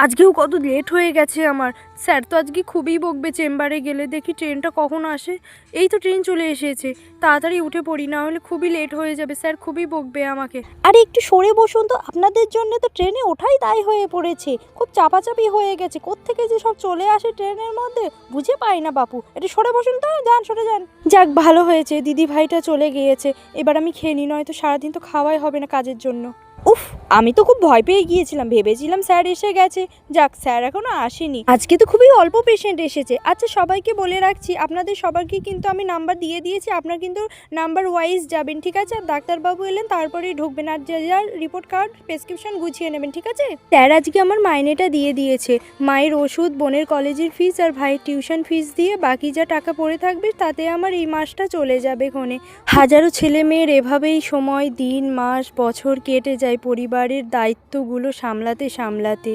আজকেও কত লেট হয়ে গেছে আমার। স্যার তো আজকে খুবই বকবে চেম্বারে গেলে। দেখি ট্রেনটা কখন আসে। এই তো ট্রেন চলে এসেছে, তাড়াতাড়ি উঠে পড়ি, না হলে খুবই লেট হয়ে যাবে। স্যার খুবই বকবে আমাকে। আরে একটু সরে বসুন তো, আপনাদের জন্য তো ট্রেনে ওঠাই দায় হয়ে পড়েছে। খুব চাপাচাপি হয়ে গেছে, কোত্থেকে যে সব চলে আসে ট্রেনের মধ্যে বুঝে পাই না বাপু। একটু সরে বসুন তো, যান সরে যান। যাক ভালো হয়েছে দিদি ভাইটা চলে গিয়েছে, এবার আমি খেয়ে নিই, নয়তো সারাদিন তো খাওয়াই হবে না কাজের জন্য। উফ, আমি তো খুব ভয় পেয়ে গিয়েছিলাম, ভেবেছিলাম স্যার এসে গেছে। যাক, স্যার এখনো আসেনি। আজকে তো খুবই অল্প পেশেন্ট এসেছে। আচ্ছা, সবাইকে বলে রাখছি, আপনাদের সবাইকে কিন্তু আমি নাম্বার দিয়ে দিয়েছি। আপনার কিন্তু নাম্বার ওয়াইজ যাবেন, ঠিক আছে? আর ডাক্তারবাবু এলেন তারপরেই ঢুকবেন, আর যা যার রিপোর্ট কার্ড প্রেসক্রিপশন গুছিয়ে নেবেন, ঠিক আছে? স্যার আজকে আমার মাইনেটা দিয়ে দিয়েছে। মায়ের ওষুধ, বোনের কলেজের ফিস আর ভাইয়ের টিউশন ফিস দিয়ে বাকি যা টাকা পড়ে থাকবে তাতে আমার এই মাসটা চলে যাবে ক্ষণে। হাজারো ছেলে মেয়ের এভাবেই সময়, দিন, মাস, বছর কেটে যায় পরিবারের দায়িত্বগুলো সামলাতে সামলাতে।